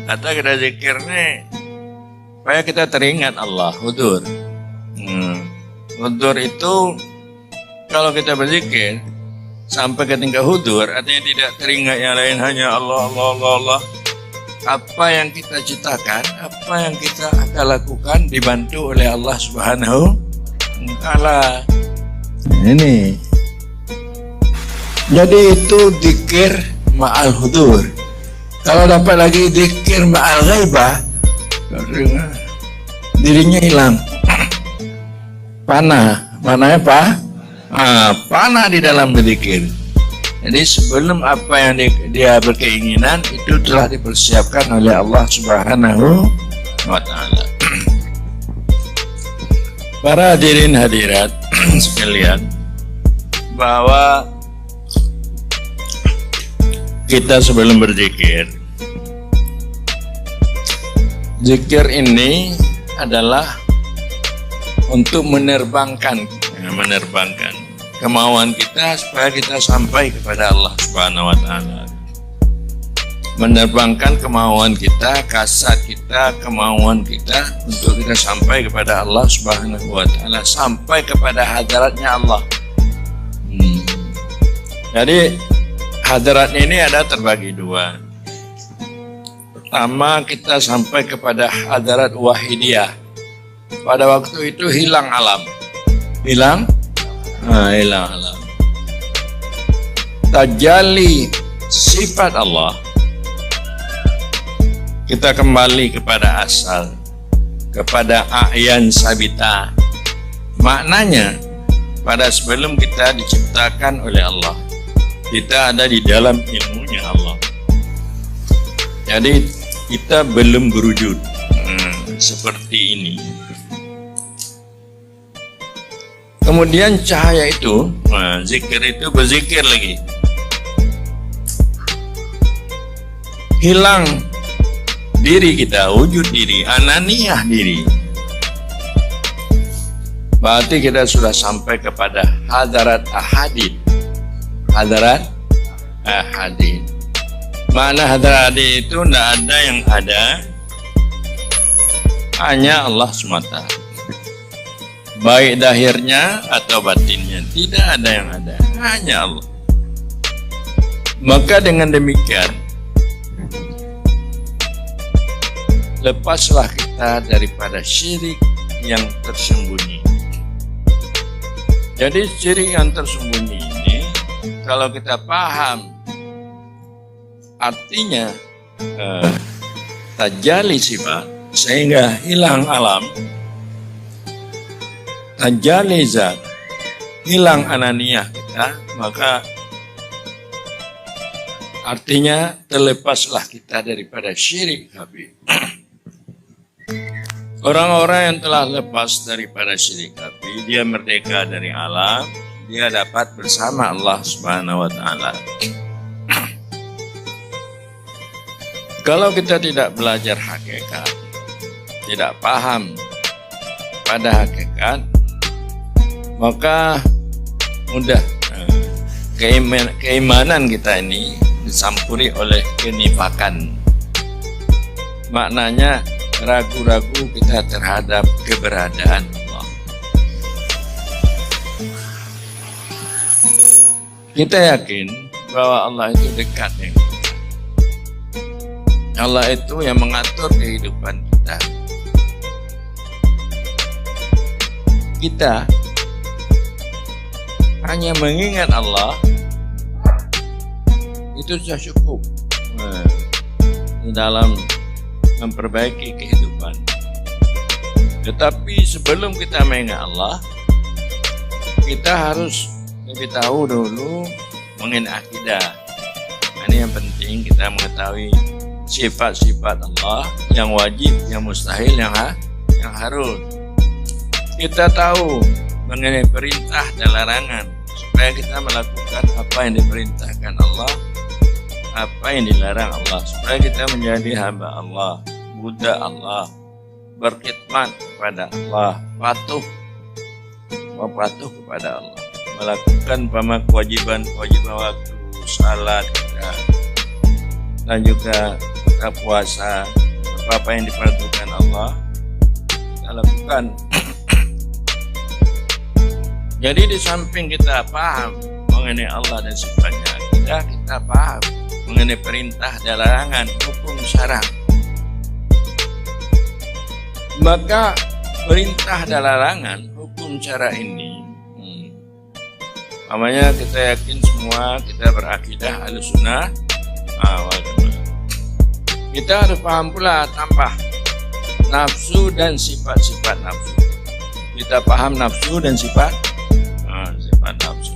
Atau kita zikir nih supaya kita teringat Allah, hudur. Hudur itu kalau kita berzikir sampai ke tingkat hudur, artinya tidak teringat yang lain, hanya Allah, Allah, Allah, Allah. Apa yang kita ciptakan, apa yang kita akan lakukan dibantu oleh Allah Subhanahu wa Ta'ala. Ini. Jadi itu zikir ma'al hudur. Kalau dapat lagi zikir ma'al ghaibah, dirinya hilang. Panah apa? Panah di dalam berzikir. Jadi sebelum apa yang dia berkeinginan itu telah dipersiapkan oleh Allah Subhanahu wa Ta'ala. Para hadirin hadirat sekalian, bahwa kita sebelum berzikir, zikir ini adalah untuk menerbangkan kemauan kita supaya kita sampai kepada Allah Subhanahu wa Ta'ala. Menerbangkan kemauan kita, kasat kita, kemauan kita untuk kita sampai kepada Allah Subhanahu wa Ta'ala, sampai kepada hadiratnya Allah. Jadi hadiratnya ini ada terbagi dua. Pertama, kita sampai kepada hadirat wahidiyah. Pada waktu itu hilang alam. Hilang alam. Tajalli sifat Allah. Kita kembali kepada asal, kepada a'yan sabita. Maknanya, pada sebelum kita diciptakan oleh Allah, kita ada di dalam ilmunya Allah. Jadi kita belum berwujud seperti ini. Kemudian cahaya itu, zikir itu berzikir lagi. Hilang diri kita, wujud diri, ananiyah diri. Berarti kita sudah sampai kepada hadarat ahadid. Hadarat ahadid. Mana hadarat ahadid itu tidak ada yang ada, hanya Allah semata. Baik dahirnya atau batinnya, tidak ada yang ada, hanya Allah. Maka dengan demikian, lepaslah kita daripada syirik yang tersembunyi. Jadi syirik yang tersembunyi ini, kalau kita paham artinya tajalli sifat, sehingga hilang alam, tajalli zat, hilang ananiyah kita, maka artinya terlepaslah kita daripada syirik kafir. Orang-orang yang telah lepas daripada syirik kafir, dia merdeka dari alam, dia dapat bersama Allah Subhanahu wa Ta'ala. Kalau kita tidak belajar hakikat, tidak paham pada hakikat, maka mudah keimanan kita ini dicampuri oleh kenifakan. Maknanya ragu-ragu kita terhadap keberadaan Allah. Kita yakin bahwa Allah itu dekat dengan kita. Allah itu yang mengatur kehidupan kita. Kita hanya mengingat Allah, itu sudah cukup di dalam memperbaiki kehidupan. Tetapi sebelum kita mengingat Allah, kita harus lebih tahu dulu mengenai akidah. Ini yang penting, kita mengetahui sifat-sifat Allah yang wajib, yang mustahil, yang harus. Kita tahu mengenai perintah dan larangan, supaya kita melakukan apa yang diperintahkan Allah, apa yang dilarang Allah, supaya kita menjadi hamba Allah, budak Allah, berkhidmat kepada Allah, patuh kepada Allah, melakukan kewajiban waktu, salat kita, dan juga kita puasa, apa yang diperintahkan Allah kita lakukan. Jadi di samping kita paham mengenai Allah dan sifatnya, kita paham mengenai perintah dan larangan, hukum syara. Maka perintah dan larangan hukum syara ini, namanya kita yakin semua kita berakidah Ahlussunnah wal Jamaah. Kita harus paham pula tambah nafsu dan sifat-sifat nafsu. Kita paham nafsu dan sifat nafsu.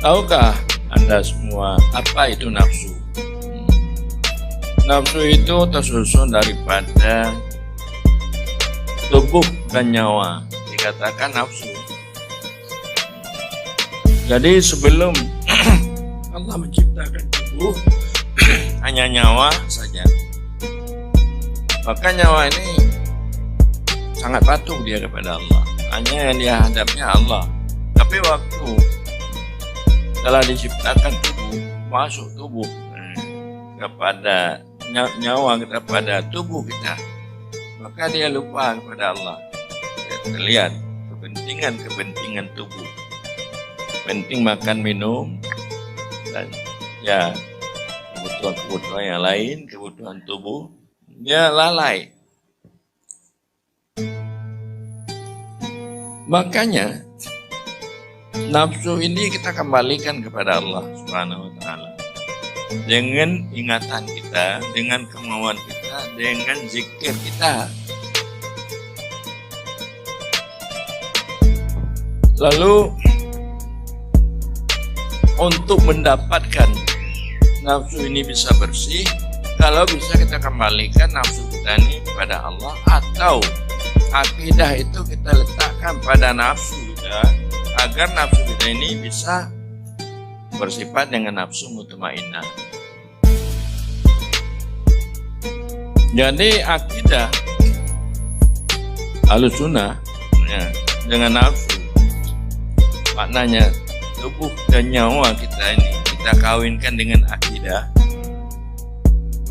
Tahukah Anda semua apa itu nafsu? Nafsu itu tersusun daripada tubuh dan nyawa, dikatakan nafsu. Jadi sebelum Allah menciptakan tubuh hanya nyawa saja, maka nyawa ini sangat patuh dia kepada Allah. Hanya yang dia hadapnya Allah. Tapi waktu telah diciptakan tubuh, masuk tubuh kepada nyawa kita pada tubuh kita, maka dia lupa kepada Allah. Dia terlihat kepentingan tubuh, penting makan minum dan ya kebutuhan yang lain, kebutuhan tubuh, dia lalai. Makanya nafsu ini kita kembalikan kepada Allah Subhanahu wa Ta'ala dengan ingatan kita, dengan kemauan kita, dengan zikir kita. Lalu untuk mendapatkan nafsu ini bisa bersih, kalau bisa kita kembalikan nafsu kita ini kepada Allah, atau akidah itu kita letakkan pada nafsu kita, agar nafsu kita ini bisa bersifat dengan nafsu mutmainnah. Jadi akidah Ahlussunnah ya, dengan nafsu, maknanya tubuh dan nyawa kita ini kita kawinkan dengan akidah,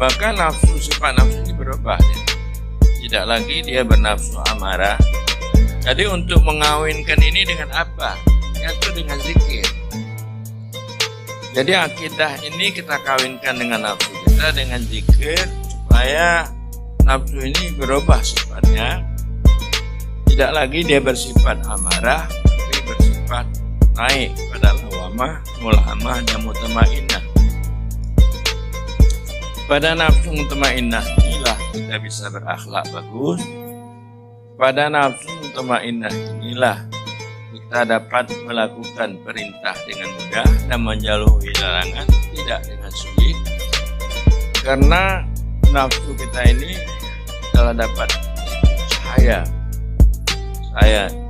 maka nafsu, sifat nafsu ini berubah ya. Tidak lagi dia bernafsu amarah. Jadi untuk mengawinkan ini dengan apa? Yaitu dengan zikir. Jadi akidah ini kita kawinkan dengan nafsu kita dengan zikir, supaya nafsu ini berubah sifatnya. Tidak lagi dia bersifat amarah, tapi bersifat naik pada lawamah, mulhamah, dan mutmainnah. Pada nafsu mutmainnah inilah kita bisa berakhlak bagus. Pada nafsu mutmainnah inilah kita dapat melakukan perintah dengan mudah dan menjauhi larangan tidak dengan sulit. Karena nafsu kita ini telah dapat cahaya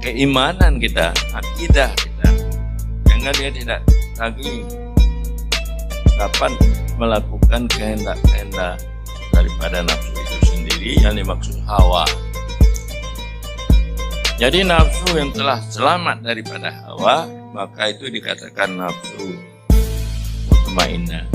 keimanan kita, akidah kita, sehingga dia tidak lagi dapat melakukan kehendak-kehendak daripada nafsu itu sendiri yang dimaksud hawa. Jadi nafsu yang telah selamat daripada hawa, maka itu dikatakan nafsu mutmainnah.